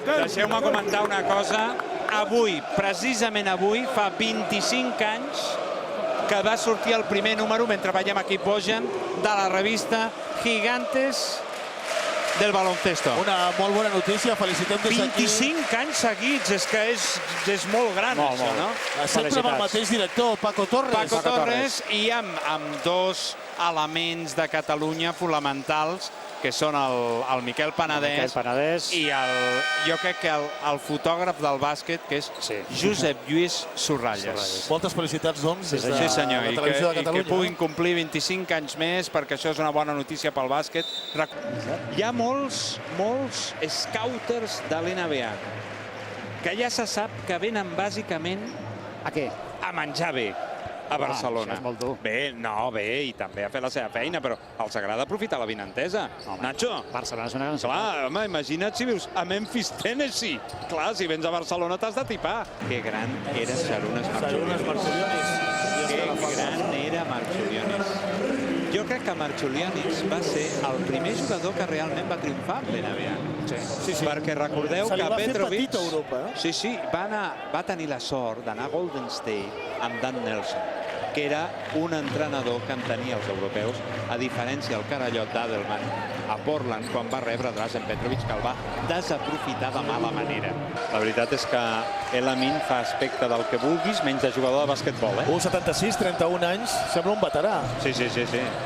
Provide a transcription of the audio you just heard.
Deixeu-me comentar una cosa. Avui, precisament avui, fa 25 anys que va sortir el primer número, mentre veiem aquí Bojan, de la revista Gigantes del baloncesto. Una molt bona notícia, felicitem des d'aquí. 25 anys seguits, és que és molt gran, això, no? Sempre amb el mateix director, Paco Torres. Paco Torres, i amb dos elements de Catalunya fonamentals, que són el Miquel Penedès i jo crec que el fotògraf del bàsquet, que és Josep Lluís Sorralles. Moltes felicitats, doncs, des de Sí, senyor, la Televisió de i que Catalunya. puguin complir 25 anys més, perquè això és una bona notícia pel bàsquet. Hi ha molts scouters de l'NBA que ja se sap que venen bàsicament A què? a menjar bé a Barcelona. Això és molt dur. Bé, i també a fer la seva feina, però els agrada aprofitar la vinentesa. Nacho, Barcelona és una gran ciutat. clar, home, imagina't si vius a Memphis, Tennessee. Clar, si vens a Barcelona t'has de tipar. Que gran era Sarunas Marchulionis. Que gran era Marchulionis. Jo crec que Marchulionis va ser el primer jugador que realment va triomfar amb l'NBA. Sí. Perquè recordeu Se li que va fer Petrovic... petit a Europa, eh? Sí, va tenir la sort d'anar a Golden State amb Dan Nelson, que era un entrenador que entenia els europeus, a diferència del carallot d'Adelman a Portland, quan va rebre Drazen Petrovic, que el va desaprofitar de mala manera. La veritat és que Elamin fa aspecte del que vulguis, menys de jugador de bàsquetbol, eh? 1,76, 31 anys, sembla un veterà. Sí.